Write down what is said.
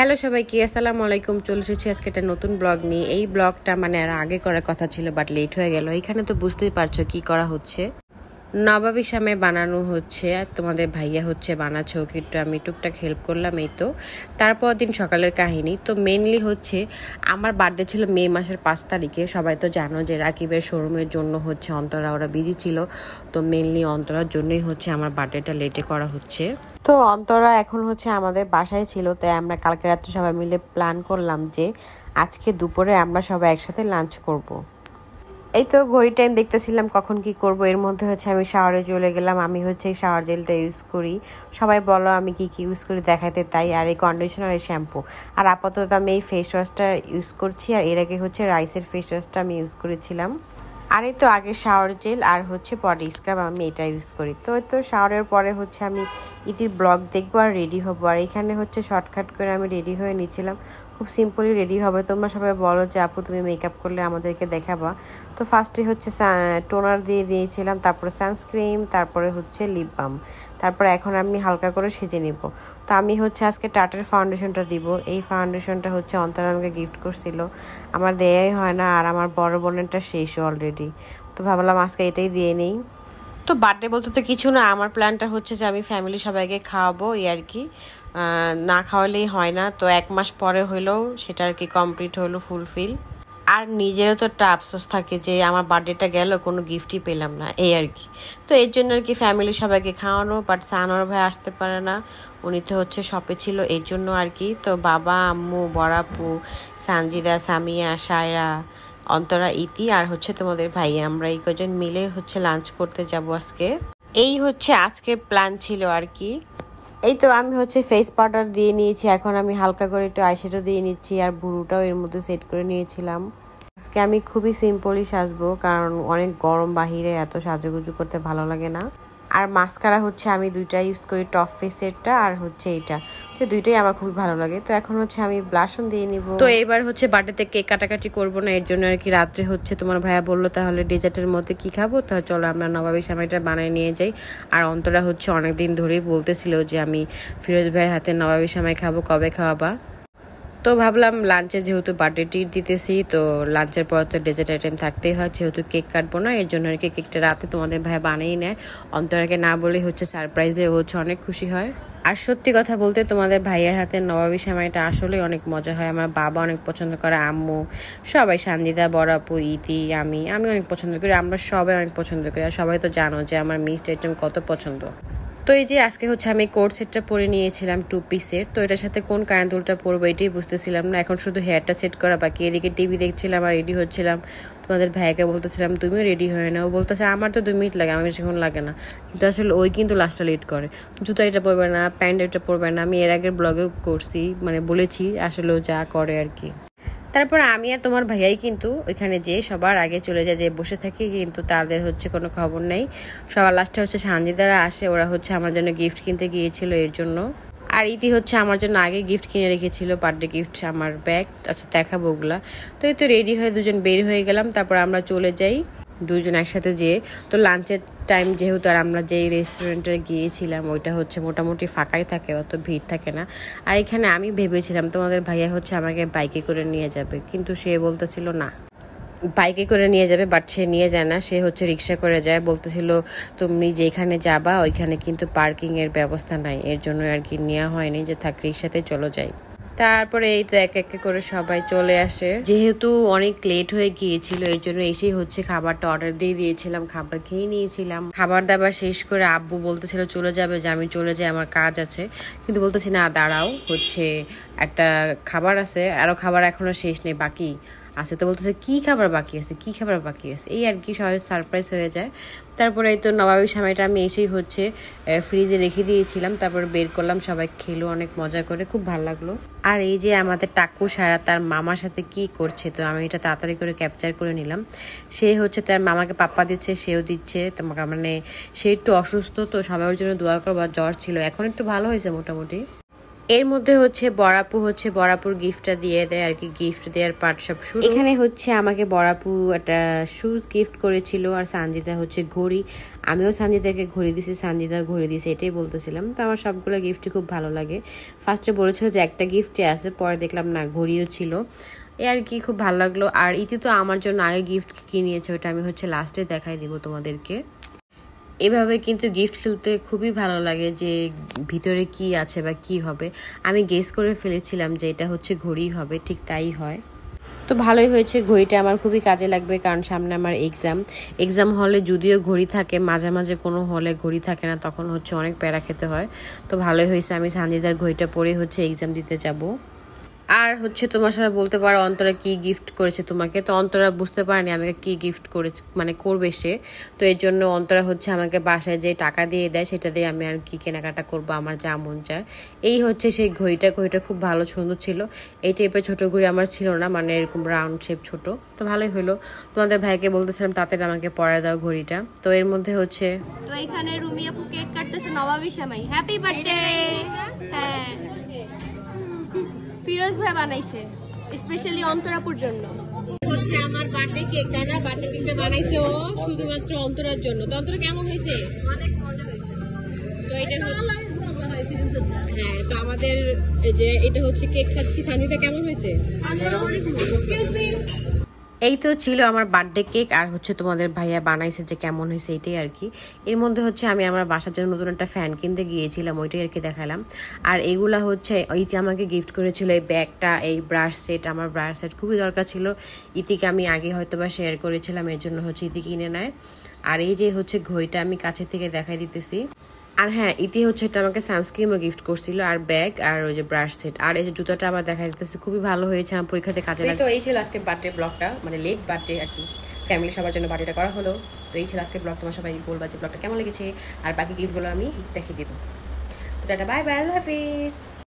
Hello সবাইকে, আসসালামু আলাইকুম। চলে এসেছি আজকে একটা নতুন ব্লগ নিয়ে। এই ব্লগটা আর আগে করার কথা ছিল, বাট লেট হয়ে গেল। এখানে তো বুঝতেই পারছো কি করা হচ্ছে। নবাবী সামে বানানো হচ্ছে, আর তোমাদের ভাইয়া হচ্ছে বানাচ্ছে, ওকে একটু আমি টুকটাক হেল্প করলাম। এই তো তারপর দিন সকালের কাহিনী। তো মেনলি হচ্ছে আমার বার্থডে ছিল মে মাসের 5 তারিখে। সবাই তো জানো যে রাকিবের শোরুমের জন্য হচ্ছে অন্তরা ওরা বিজি ছিল। তো মেনলি অন্তরার জন্যই হচ্ছে আমার বার্থডেটা লেটে করা হচ্ছে। তো অন্তরা এখন হচ্ছে আমাদের বাসায় ছিল, তাই আমরা কালকে রাত্রে সবাই মিলে প্ল্যান করলাম যে আজকে দুপুরে আমরা সবাই একসাথে লাঞ্চ করব। এই তো ঘড়ি টাইম দেখতেছিলাম কখন কি করব। এর মধ্যে হচ্ছে আমি শাওয়ারে চলে গেলাম। আমি হচ্ছে এই শাওয়ার জেলটা ইউজ করি। সবাই বলো আমি কি কি ইউজ করি দেখাতে, তাই। আর এই কন্ডিশনার, এই শ্যাম্পু। আর আপাতত আমি এই ফেস ওয়াশটা ইউজ করছি। আর এর আগে হচ্ছে রাইসের ফেস ওয়াশটা আমি ইউজ করেছিলাম। আর এই তো আগে শাওয়ার জেল আর হচ্ছে বডি স্ক্রাব আমি এটা ইউজ করি। তো শাওয়ারের পরে হচ্ছে আমি ইতির ব্লগ দেখবো আর রেডি হবো। আর এখানে হচ্ছে শর্টকাট করে আমি রেডি হয়ে নিচ্ছিলাম। খুব সিম্পলি রেডি হবে। তোমরা সবাই বলো যে আপু তুমি মেকআপ করলে আমাদেরকে দেখাবা। তো ফার্স্টে হচ্ছে টোনার দিয়ে দিয়েছিলাম, তারপরে সানস্ক্রিন, তারপরে হচ্ছে লিপ বাম, তারপরে এখন আমি হালকা করে সেজে নিব। তো আমি হচ্ছে আজকে টাটার ফাউন্ডেশনটা দিব। এই ফাউন্ডেশনটা হচ্ছে অন্তরা আমাকে গিফট করছিল, আমার দেয়াই হয় না। আর আমার বড় বোনেরটা শেষ অলরেডি, তো ভাবলাম আজকে এটাই দিয়ে নেই। তো বার্থডে বলতে তো কিছু না, আমার প্ল্যানটা হচ্ছে যে আমি ফ্যামিলি সবাইকে খাওয়াবো, এই আর কি। না খাওয়ালেই হয় না। তো 1 মাস পরে হইলেও সেটা আর কি কমপ্লিট হলো, ফুলফিল। আর নিজেরও তো একটা আফসোস থাকে যে আমার বার্থডেটা গেল, কোনো গিফটই পেলাম না, এই আর কি। তো এর জন্য আর কি ফ্যামিলি সবাইকে খাওয়ানো, বাট সানোয়ার ভাই আসতে পারে না, উনি তো হচ্ছে শপে ছিল, এর জন্য আর কি। তো বাবা, আম্মু, বড়াপু, সানজিদা, সামিয়া, সায়রা, অন্তরা, ইতি আর হচ্ছে তোমাদের ভাই, আমরা এই কজন মিলে হচ্ছে লাঞ্চ করতে যাব আজকে। এই হচ্ছে আজকের প্ল্যান ছিল আর কি। এই তো আমি হচ্ছে ফেস পাউডার দিয়ে নিয়েছি, এখন আমি হালকা করে একটু আইশ্যাডো দিয়ে নিচ্ছি, আর ভুরুটাও এর মধ্যে সেট করে নিয়েছিলাম। আজকে আমি খুবই সিম্পলি সাজবো, কারণ অনেক গরম বাহিরে, এত সাজুগুজু করতে ভালো লাগে না। আর মাস্কারা হচ্ছে আমি দুইটা ইউজ করি, টপ ফেসেরটা আর হচ্ছে এইটা। তো দুইটাই আমার খুবই ভালো লাগে। তো এখন হচ্ছে আমি ব্লাশন দিয়ে নিব। তো এবার হচ্ছে বার্থডেতে কেক কাটাকাটি করবো না, এর জন্য আর কি রাত্রে হচ্ছে তোমার ভাইয়া বললো তাহলে ডেজার্টের মধ্যে কি খাবো, তাহলে চলো আমরা নবাবী সামাইটা বানিয়ে নিয়ে যাই। আর অন্তরা হচ্ছে অনেকদিন ধরেই বলতেছিল যে আমি ফিরোজ ভাইয়ের হাতে নবাবী সামাই খাবো, কবে খাওয়াবা। তো ভাবলাম লাঞ্চে যেহেতু বার্থডে ট্রিট দিতেছি, তো লাঞ্চের পর তো ডেজার্ট আইটেম থাকতেই হয়, যেহেতু কেক কাটবো না, এর জন্য আর কি কেকটা রাতে তোমাদের ভাই বানিয়ে নেয়। অন্তরাকে না বলে হচ্ছে সারপ্রাইজ দিয়ে হচ্ছে অনেক খুশি হয়। আর সত্যি কথা বলতে তোমাদের ভাইয়ের হাতে নবাবী সেমাইটা আসলে অনেক মজা হয়। আমার বাবা অনেক পছন্দ করে, আম্মু, সবাই, সানজিদা, বড়াপু, ইতি, আমি অনেক পছন্দ করি, আমরা সবাই অনেক পছন্দ করি। আর সবাই তো জানো যে আমার মিক্সড আইটেম কত পছন্দ। তো এই যে আজকে হচ্ছে আমি কোট সেটটা পরে নিয়েছিলাম 2 পিসের। তো এটার সাথে কোন কানের পরবো এটাই বুঝতেছিলাম না, এখন শুধু হেয়ারটা সেট করা বাকি। এদিকে টিভি দেখছিলাম আর রেডি হচ্ছিলাম। তোমাদের ভাইকে বলতেছিলাম তুমিও রেডি হয়ে নাও, বলতেছে আমার তো 2 মিনিট লাগে, আমি বেশিক্ষণ লাগে না। কিন্তু আসলে ওই কিন্তু লাস্টটা লেট করে। জুতা এটা পরবে না, প্যান্ট এটা পরবে না, আমি এর আগের ব্লগেও করছি, বলেছি আসলেও যা করে আর কি। তারপর আমি আর তোমার ভাইয়াই কিন্তু ওইখানে যেয়ে সবার আগে চলে যায়, যে বসে থাকি, কিন্তু তাদের হচ্ছে কোনো খবর নেই। সবার লাস্টে হচ্ছে সানজিদারা আসে, ওরা হচ্ছে আমার জন্য গিফট কিনতে গিয়েছিল এর জন্য। আর ইতি হচ্ছে আমার জন্য আগে গিফট কিনে রেখেছিল, বার্থডে গিফট, আমার ব্যাগ। আচ্ছা দেখাবো ওগুলা। তো এই তো রেডি হয়ে দুজন বের হয়ে গেলাম, তারপর আমরা চলে যাই দুজন একসাথে যেয়ে। তো লাঞ্চের টাইম যেহেতু, আর আমরা যেই রেস্টুরেন্টে গিয়েছিলাম ওইটা হচ্ছে মোটামুটি ফাঁকাই থাকে, অত ভিড় থাকে না। আর এখানে আমি ভেবেছিলাম তোমাদের ভাইয়া হচ্ছে আমাকে বাইকে করে নিয়ে যাবে, কিন্তু সে বলতেছিল না, বাইকে করে নিয়ে যাবে, বাট সে নিয়ে যায় না, সে হচ্ছে রিক্সা করে যায়। বলতেছিল তুমি যেখানে যাবা ওইখানে কিন্তু পার্কিংয়ের ব্যবস্থা নাই, এর জন্য আর কি নেওয়া হয়নি, যে থাক রিক্সাতে চলো যাই। তারপরে এই তো এক এক করে সবাই চলে আসে, যেহেতু অনেক লেট হয়ে গিয়েছিল এর জন্য এসেই হচ্ছে খাবারটা অর্ডার দিয়ে দিয়েছিলাম, খাবার খেয়ে নিয়েছিলাম। খাবার দাবার শেষ করে আব্বু বলতেছিল চলে যাবে, যে আমি চলে যাই, আমার কাজ আছে। কিন্তু বলতেছি না, দাঁড়াও, হচ্ছে একটা খাবার আছে, আরো খাবার এখনো শেষ নেই, বাকি আছে। তো বলতেছে কি খাবার বাকি আছে, কি খাবার বাকি আছে, এই আর কি, সবাই সারপ্রাইজ হয়ে যায়। তারপরে এই তো নবাবী সেমাইটা আমি এসেই হচ্ছে ফ্রিজে রেখে দিয়েছিলাম, তারপর বের করলাম, সবাই খেলো অনেক মজা করে, খুব ভালো লাগলো। আর এই যে আমাদের টাকু সারা তার মামার সাথে কি করছে, তো আমি এটা তাড়াতাড়ি করে ক্যাপচার করে নিলাম। সে হচ্ছে তার মামাকে পাপ্পা দিচ্ছে, সেও দিচ্ছে। সে একটু অসুস্থ, তো সবার জন্য দোয়া করবার, জ্বর ছিল, এখন একটু ভালো হয়েছে মোটামুটি। এর মধ্যে হচ্ছে বড়াপুর গিফটটা দিয়ে দেয় আর কি, গিফট দেওয়ার পার্ট সব শুরু। এখানে হচ্ছে আমাকে বড়াপু একটা শুজ গিফট করেছিল, আর সানজিদা হচ্ছে ঘড়ি। আমিও সানজিদাকে ঘড়ি দিছি, সানজিদা ঘড়ি দিছে, এটাই বলতেছিলাম। তো আমার সবগুলো গিফটই খুব ভালো লাগে। ফার্স্টে বলেছিল যে একটা গিফটে আছে, পরে দেখলাম না ঘড়িও ছিল, এ আর কি খুব ভালো লাগলো। আর ইতি তো আমার জন্য আগে গিফট কিনিয়েছে, ওটা আমি হচ্ছে লাস্টে দেখাই দিব তোমাদেরকে। এভাবে কিন্তু গিফট খুলতে খুবই ভালো লাগে, যে ভিতরে কি আছে বা কি হবে। আমি গেস করে ফেলেছিলাম যে এটা হচ্ছে ঘড়ি হবে, ঠিক তাই হয়। তো ভালোই হয়েছে, ঘড়িটা আমার খুবই কাজে লাগবে, কারণ সামনে আমার এক্সাম হলে যদিও ঘড়ি থাকে, মাঝে মাঝে কোনো হলে ঘড়ি থাকে না, তখন হচ্ছে অনেক প্যারা খেতে হয়। তো ভালোই হয়েছে, আমি সানজিদার ঘড়িটা পরে হচ্ছে এক্সাম দিতে যাব। আর হচ্ছে তোমার সাথে বলতে পারো অন্তরা কি গিফট করেছে তোমাকে। তো অন্তরা বুঝতে পারেনি আমাকে কি গিফট করেছে, মানে করবে সে। তো এর জন্য অন্তরা হচ্ছে আমাকে বাসায় যে টাকা দিয়ে দেয়, সেটা দিয়ে আমি আর কি কেনাকাটা করব, আমার যা মন চায়। এই হচ্ছে সেই ঘড়িটা খুব ভালো সুন্দর ছিল। এই টাইপের ছোট ঘড়ি আমার ছিল না, মানে এরকম রাউন্ড শেপ ছোট। তো ভালোই হলো। তোমাদের ভাইকে বলতেছিলাম তাতে আমাকে পরায় দাও ঘড়িটা। তো এর মধ্যে হচ্ছে তো এখানে রুমি আপু কেক কাটতেছে নবাবী শ্যামাই, হ্যাপি বার্থডে। হ্যাঁ, ফিরোজ ভাই বানাইছে স্পেশালি অন্তরাপুর জন্য। হচ্ছে আমার বার্থডে কেক, তাই না? বার্থডে কেকটা বানাইছে ও শুধুমাত্র অন্তরার জন্য। তো অন্তরা কেমন হয়েছে? অনেক মজা হয়েছে। তো এটা হ্যাঁ, তো আমাদের এই যে এটা হচ্ছে কেক খাচ্ছি। সানিতা কেমন হয়েছে? এই তো ছিল আমার বার্থডে কেক, আর হচ্ছে তোমাদের ভাইয়া বানাইছে যে কেমন হয়েছে এটাই আর কি। এর মধ্যে হচ্ছে আমি আমার বাসার জন্য নতুন একটা ফ্যান কিনতে গিয়েছিলাম, ওইটাই আর কি দেখালাম। আর এগুলা হচ্ছে ইতি আমাকে গিফট করেছিল, এই ব্যাগটা, এই ব্রাশ সেট। আমার ব্রাশ সেট খুবই দরকার ছিল, ইতিকে আমি আগে হয়তো বা শেয়ার করেছিলাম, এর জন্য হচ্ছে ইতি কিনে নেয়। আর এই যে হচ্ছে ঘড়িটা আমি কাছে থেকে দেখাই দিতেছি। আর হ্যাঁ, ইতি হচ্ছে এটা আমাকে সানস্ক্রিনও গিফট করছিল, আর ব্যাগ, আর ওই যে ব্রাশ সেট। আর এই যে জুতাটা আবার দেখা যাচ্ছে খুবই ভালো হয়েছে, আমার পরীক্ষাতে কাজে লাগে। তো এই ছিল আজকে বার্থডে ব্লগটা, মানে লেট বার্থডে আর কি, ফ্যামিলি সবার জন্য বার্থডেটা করা হলো। তো এই ছিল আজকে ব্লগ। তোমার সবাই বলবা যে ব্লগটা কেমন লেগেছে, আর বাকি গিফটগুলো আমি দেখিয়ে দেবো। তো টাটা, বাই বাই, আল্লাহ হাফিজ।